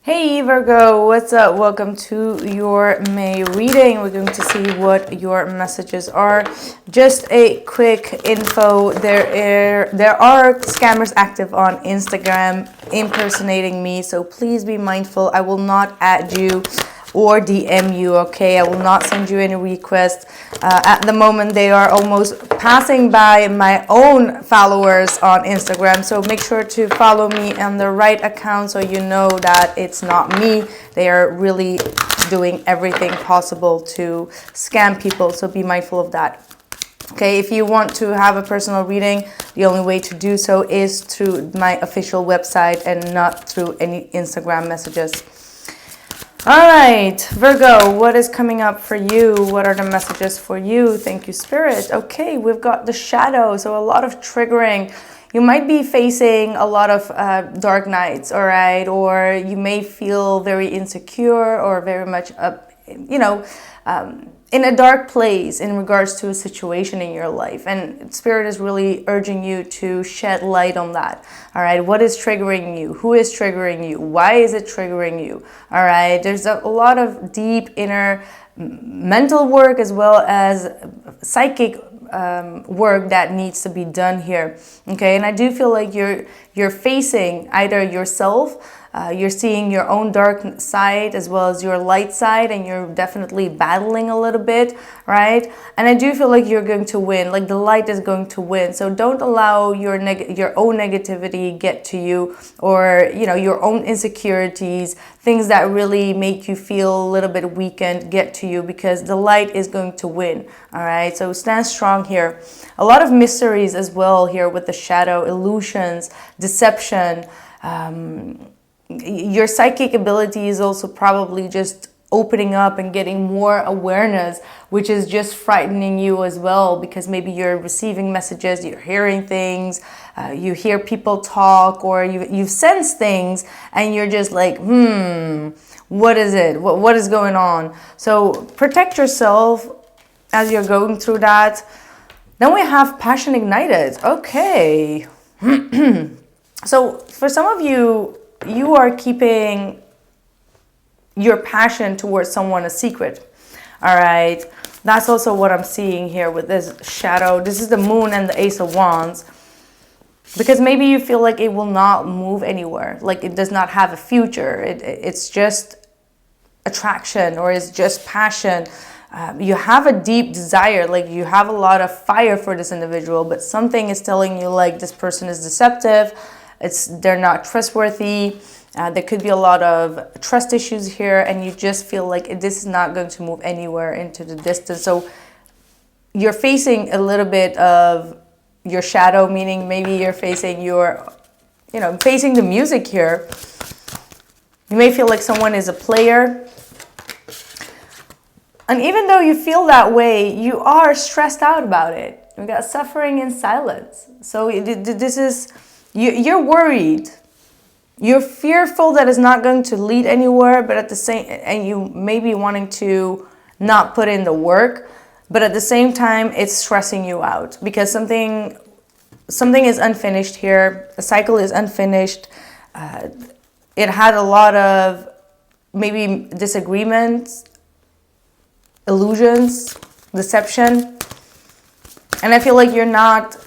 Hey Virgo, what's up? Welcome to your May reading. We're going to see what your messages are. Just a quick info. There are scammers active on Instagram impersonating me, so please be mindful. I will not add you or DM you, okay? I will not send you any requests. At the moment, they are almost passing by my own followers on Instagram, so make sure to follow me on the right account so you know that it's not me. They are really doing everything possible to scam people, so be mindful of that. Okay, if you want to have a personal reading, the only way to do so is through my official website and not through any Instagram messages. All right, Virgo, what is coming up for you? What are the messages for you? Thank you, Spirit. Okay, we've got the shadow, so a lot of triggering. You might be facing a lot of dark nights, all right? Or you may feel very insecure or very much in a dark place in regards to a situation in your life. And Spirit is really urging you to shed light on that. All right, what is triggering you? Who is triggering you? Why is it triggering you? All right, there's a lot of deep inner mental work as well as psychic work that needs to be done here. Okay, and I do feel like you're facing either yourself, you're seeing your own dark side as well as your light side, and you're definitely battling a little bit, right? And I do feel like you're going to win, like the light is going to win. So don't allow your own negativity get to you, or your own insecurities, things that really make you feel a little bit weakened get to you, because the light is going to win. All right, so stand strong here. A lot of mysteries as well here with the shadow, illusions, deception. Your psychic ability is also probably just opening up and getting more awareness, which is just frightening you as well, because maybe you're receiving messages, you're hearing things, you hear people talk, or you sense things, and you're just like, what is it? What is going on? So protect yourself as you're going through that. Then we have passion ignited. Okay. So for some of you, you are keeping your passion towards someone a secret. All right. That's also what I'm seeing here with this shadow. This is the moon and the ace of wands. Because maybe you feel like it will not move anywhere. Like it does not have a future. It's just attraction, or it's just passion. You have a deep desire, like you have a lot of fire for this individual, but something is telling you like this person is deceptive. They're not trustworthy. There could be a lot of trust issues here, and you just feel like this is not going to move anywhere into the distance. So you're facing a little bit of your shadow, meaning maybe you're facing facing the music here. You may feel like someone is a player. And even though you feel that way, you are stressed out about it. You got suffering in silence. So this is, you're worried. You're fearful that it's not going to lead anywhere, but at the same, and you may be wanting to not put in the work, but at the same time, it's stressing you out because something is unfinished here. The cycle is unfinished. It had a lot of maybe disagreements, illusions, deception, and I feel like you're not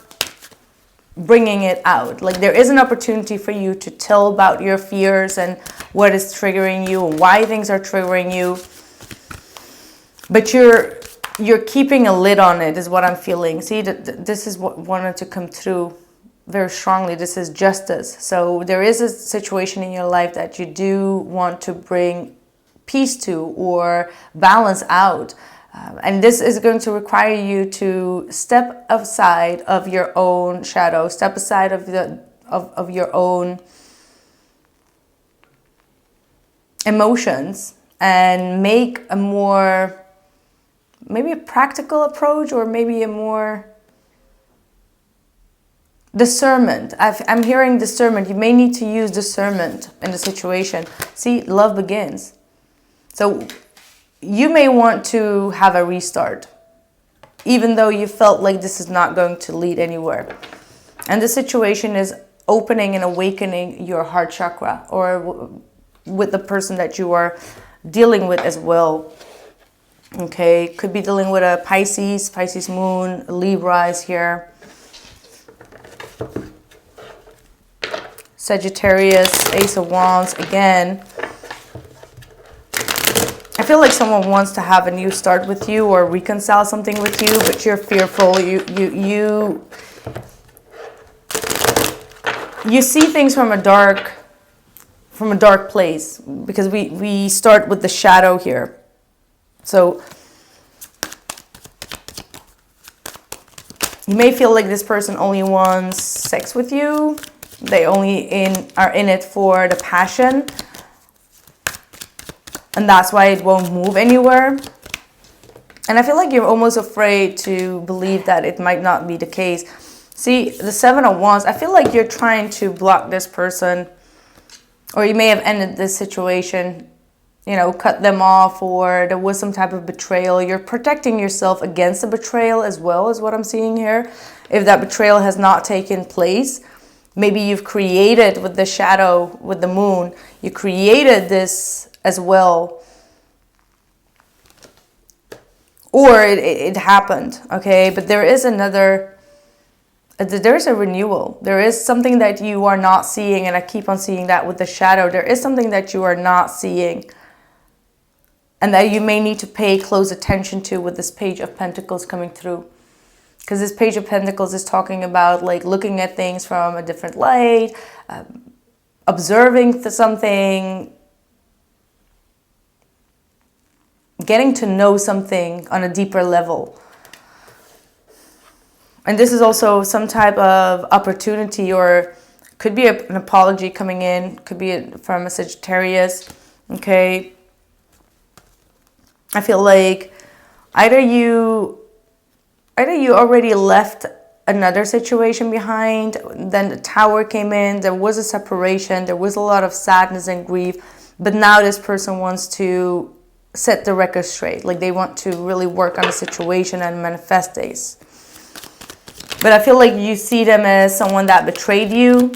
bringing it out. Like there is an opportunity for you to tell about your fears and what is triggering you and why things are triggering you, but you're keeping a lid on it is what I'm feeling. See, this is what wanted to come through very strongly. This is justice. So there is a situation in your life that you do want to bring peace to or balance out. And this is going to require you to step aside of your own shadow, step aside of your own emotions, and make a more, maybe a practical approach, or maybe a more discernment. I'm hearing discernment. You may need to use discernment in the situation. See, love begins. So you may want to have a restart, even though you felt like this is not going to lead anywhere. And the situation is opening and awakening your heart chakra, or with the person that you are dealing with as well. Okay, could be dealing with a Pisces moon, Libra is here. Sagittarius, Ace of Wands again. I feel like someone wants to have a new start with you or reconcile something with you, but you're fearful. You see things from a dark place, because we start with the shadow here. So you may feel like this person only wants sex with you. They only are in it for the passion. And that's why it won't move anywhere. And I feel like you're almost afraid to believe that it might not be the case. See, the Seven of Wands, I feel like you're trying to block this person. Or you may have ended this situation, you know, cut them off, or there was some type of betrayal. You're protecting yourself against the betrayal as well, is what I'm seeing here. If that betrayal has not taken place, maybe you've created with the shadow, with the moon, you created this as well. Or it happened, okay? But there is there's a renewal. There is something that you are not seeing, and I keep on seeing that with the shadow. There is something that you are not seeing, and that you may need to pay close attention to with this Page of Pentacles coming through. Because this Page of Pentacles is talking about like looking at things from a different light, observing something, getting to know something on a deeper level. And this is also some type of opportunity, or could be an apology coming in, could be from a Sagittarius, okay? I feel like either you already left another situation behind, then the Tower came in, there was a separation, there was a lot of sadness and grief, but now this person wants to set the record straight. Like they want to really work on the situation and manifest this. But I feel like you see them as someone that betrayed you.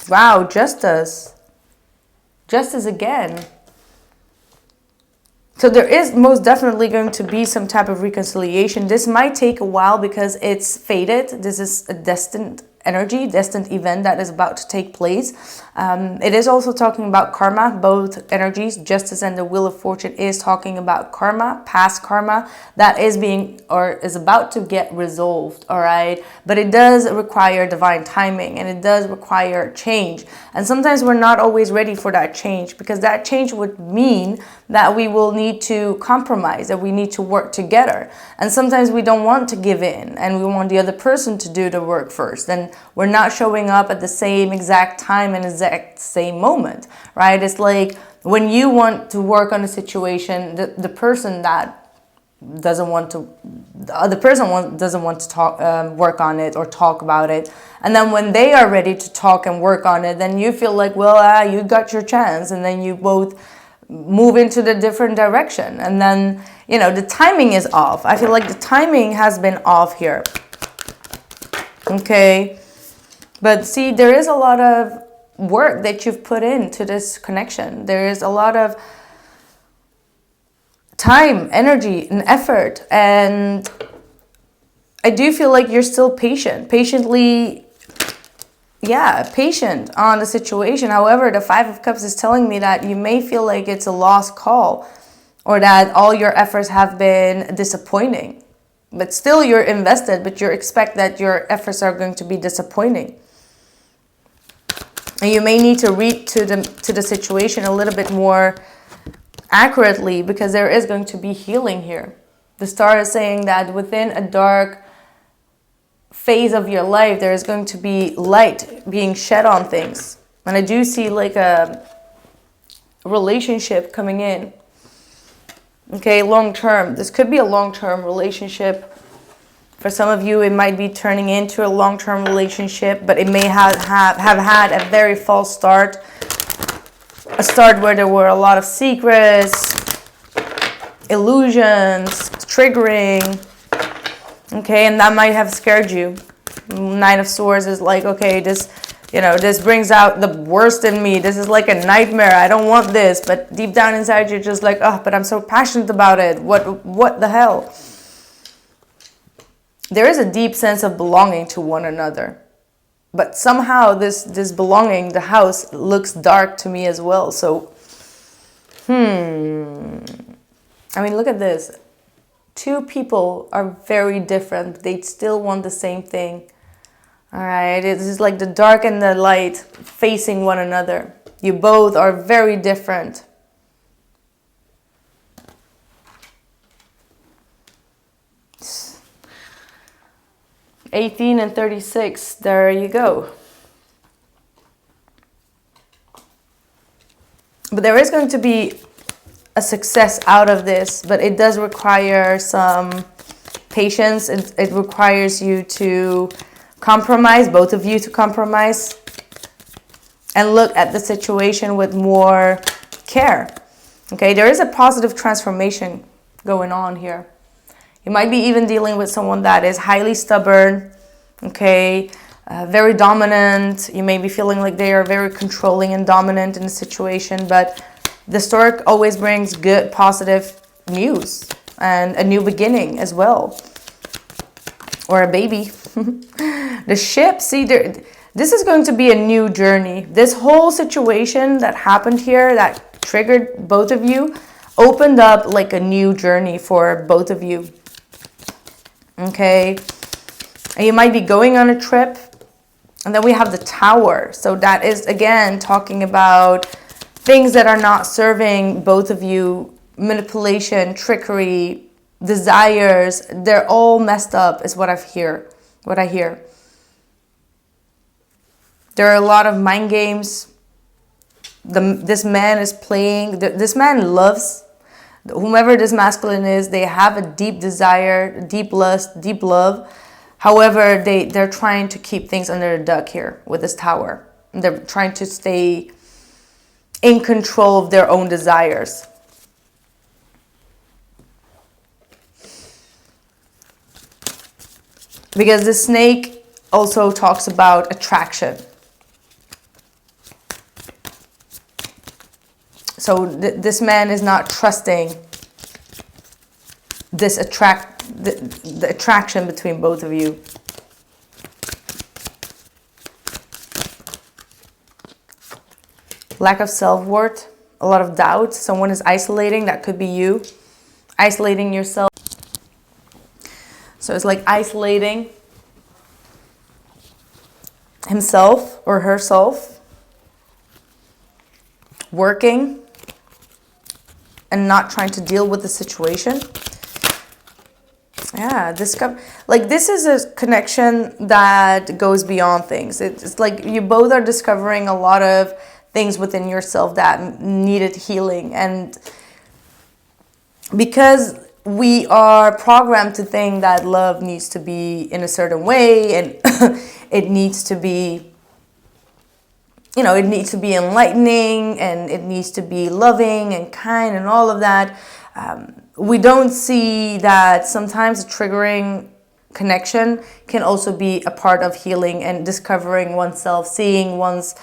Wow, Justice. Justice again. So there is most definitely going to be some type of reconciliation. This might take a while because it's fated. This is a destined energy, destined event that is about to take place. It is also talking about karma. Both energies, Justice and the Wheel of Fortune, is talking about karma, past karma that is being or is about to get resolved. All right, but it does require divine timing, and it does require change. And sometimes we're not always ready for that change, because that change would mean that we will need to compromise, that we need to work together. And sometimes we don't want to give in, and we want the other person to do the work first. And we're not showing up at the same exact time and exact same moment, right? It's like when you want to work on a situation, the person that doesn't want to, the other person doesn't want to talk, work on it or talk about it. And then when they are ready to talk and work on it, then you feel like, well, you got your chance. And then you both move into the different direction. And then, you know, the timing is off. I feel like the timing has been off here. Okay. But see, there is a lot of work that you've put into this connection. There is a lot of time, energy, and effort. And I do feel like you're still patient. Patient on the situation. However, the Five of Cups is telling me that you may feel like it's a lost call, or that all your efforts have been disappointing. But still you're invested, but you expect that your efforts are going to be disappointing. And you may need to read to the situation a little bit more accurately, because there is going to be healing here. The star is saying that within a dark phase of your life, there is going to be light being shed on things. And I do see like a relationship coming in. Okay, long term. This could be a long-term relationship. For some of you, it might be turning into a long-term relationship, but it may have had a very false start. A start where there were a lot of secrets, illusions, triggering. Okay, and that might have scared you. Nine of Swords is like, okay, this You know, this brings out the worst in me. This is like a nightmare. I don't want this. But deep down inside, you're just like, oh, but I'm so passionate about it. What the hell? There is a deep sense of belonging to one another. But somehow this belonging, the house, looks dark to me as well. So, I mean, look at this. Two people are very different. They still want the same thing. All right, it's just like the dark and the light facing one another. You both are very different. It's 18 and 36, there you go. But there is going to be a success out of this, but it does require some patience. It requires you to compromise, both of you to compromise, and look at the situation with more care. Okay, there is a positive transformation going on here. You might be even dealing with someone that is highly stubborn, okay, very dominant. You may be feeling like they are very controlling and dominant in the situation, but the stork always brings good, positive news and a new beginning as well. Or a baby. The ship, see, this is going to be a new journey. This whole situation that happened here, that triggered both of you, opened up like a new journey for both of you. Okay? And you might be going on a trip. And then we have the Tower. So that is, again, talking about things that are not serving both of you. Manipulation, trickery, desires. They're all messed up is what I hear. There are a lot of mind games. This man is playing. This man loves, whomever this masculine is, they have a deep desire, deep lust, deep love. However, they're trying to keep things under the duck here with this Tower. They're trying to stay in control of their own desires. Because the snake also talks about attraction. So this man is not trusting this the attraction between both of you. Lack of self-worth, a lot of doubt. Someone is isolating. That could be you. Isolating yourself. So it's like isolating himself or herself. Working and not trying to deal with the situation. Yeah, this is a connection that goes beyond things. It's like you both are discovering a lot of things within yourself that needed healing. And because we are programmed to think that love needs to be in a certain way and it needs to be, it needs to be enlightening and it needs to be loving and kind and all of that. We don't see that sometimes a triggering connection can also be a part of healing and discovering oneself, seeing one's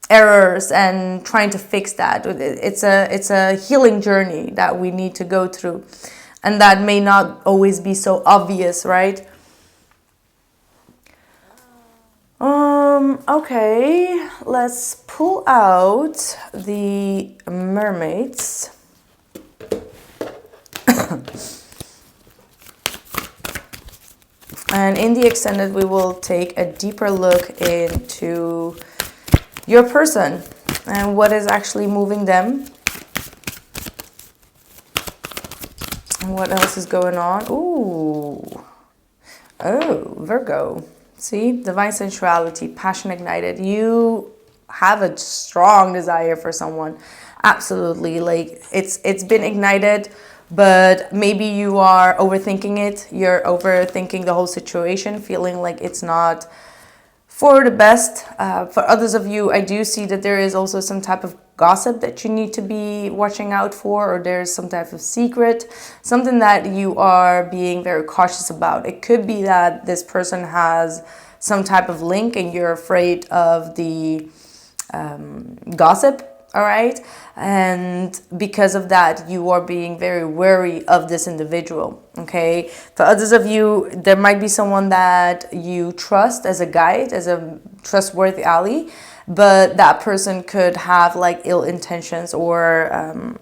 errors and trying to fix that. It's a healing journey that we need to go through, and that may not always be so obvious, right? Okay, let's pull out the mermaids. And in the extended, we will take a deeper look into your person and what is actually moving them. And what else is going on? Ooh. Oh, Virgo. See, divine sensuality, passion ignited. You have a strong desire for someone. Absolutely. Like it's been ignited, but maybe you are overthinking it. You're overthinking the whole situation, feeling like it's not for the best. For others of you, I do see that there is also some type of gossip that you need to be watching out for, or there's some type of secret, something that you are being very cautious about. It could be that this person has some type of link and you're afraid of the gossip. All right. And because of that, you are being very wary of this individual. Okay. For others of you, there might be someone that you trust as a guide, as a trustworthy ally, but that person could have like ill intentions or,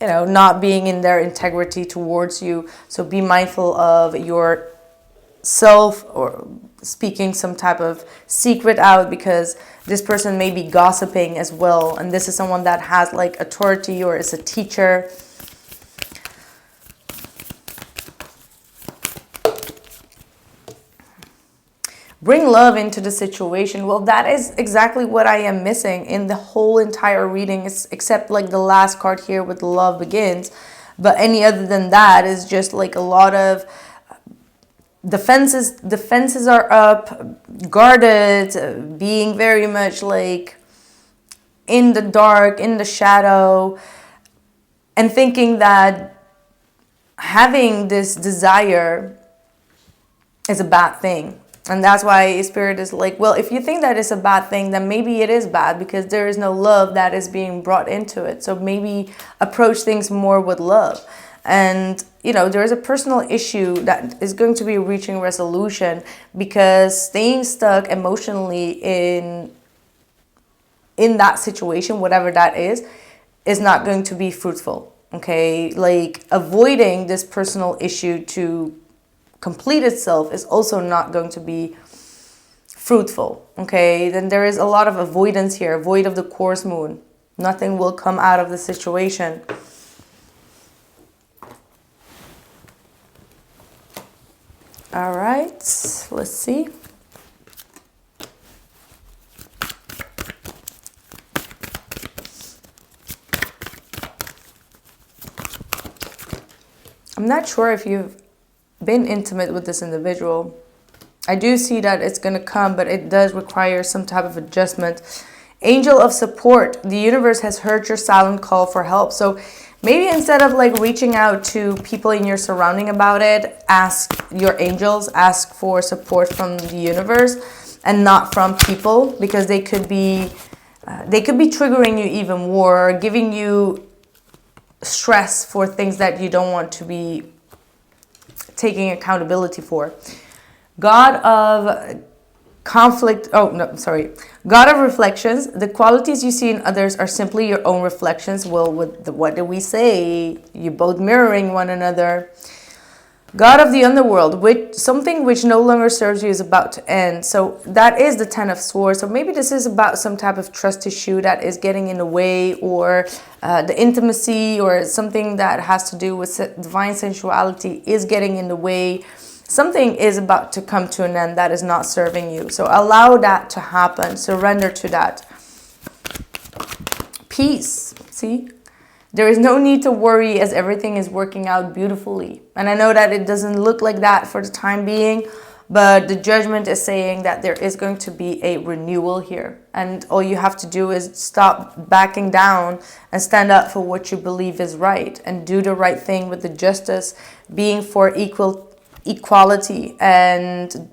not being in their integrity towards you. So be mindful of yourself or speaking some type of secret out, because this person may be gossiping as well, and this is someone that has like authority or is a teacher. Bring love into the situation. Well, that is exactly what I am missing in the whole entire reading, except like the last card here with love begins. But any other than that is just like a lot of defenses are up, guarded, being very much like in the dark, in the shadow, and thinking that having this desire is a bad thing. And that's why Spirit is like, well, if you think that it's a bad thing, then maybe it is bad, because there is no love that is being brought into it. So maybe approach things more with love. And, there is a personal issue that is going to be reaching resolution, because staying stuck emotionally in that situation, whatever that is not going to be fruitful. Okay. Like avoiding this personal issue to complete itself is also not going to be fruitful. Okay. Then there is a lot of avoidance here, void of the course moon. Nothing will come out of the situation. All right, let's see. I'm not sure if you've been intimate with this individual. I do see that it's going to come, but it does require some type of adjustment. Angel of support. The universe has heard your silent call for help. So maybe instead of like reaching out to people in your surrounding about it, ask your angels, ask for support from the universe and not from people, because they could be triggering you even more, giving you stress for things that you don't want to be taking accountability for. God of conflict. God of reflections. The qualities you see in others are simply your own reflections. Well, what do we say? You both mirroring one another. God of the underworld, something which no longer serves you is about to end. So that is the Ten of Swords. So maybe this is about some type of trust issue that is getting in the way, or the intimacy, or something that has to do with divine sensuality is getting in the way. Something is about to come to an end that is not serving you. So allow that to happen. Surrender to that. Peace. See? There is no need to worry, as everything is working out beautifully. And I know that it doesn't look like that for the time being, but the judgment is saying that there is going to be a renewal here. And all you have to do is stop backing down and stand up for what you believe is right, and do the right thing with the justice, being for equality and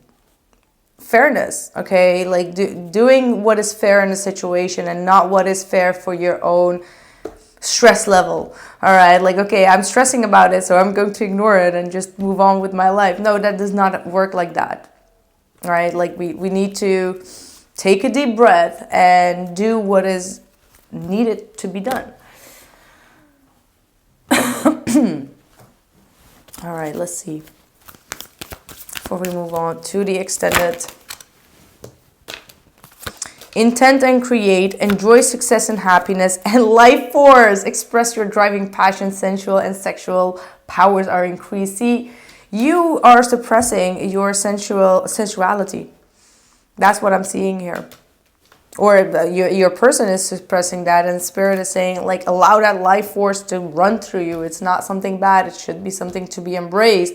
fairness. Okay, like doing what is fair in a situation and not what is fair for your own stress level. All right, like, okay, I'm stressing about it, so I'm going to ignore it and just move on with my life. No, that does not work like that. All right, like we need to take a deep breath and do what is needed to be done. All right, let's see. Before we move on to the extended. Intent and create, enjoy success and happiness, and life force. Express your driving passion, sensual and sexual powers are increased. See, you are suppressing your sensuality. That's what I'm seeing here. Or your person is suppressing that, and Spirit is saying, like, allow that life force to run through you. It's not something bad. It should be something to be embraced,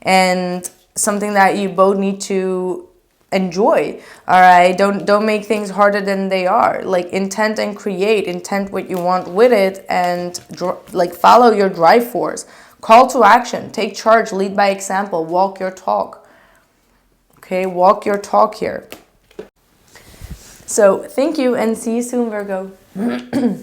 and something that you both need to enjoy. All right, don't make things harder than they are. Like, intent and create, intent what you want with it, and like follow your drive force. Call to action, take charge, lead by example, walk your talk. Okay, walk your talk here. So thank you and see you soon, Virgo.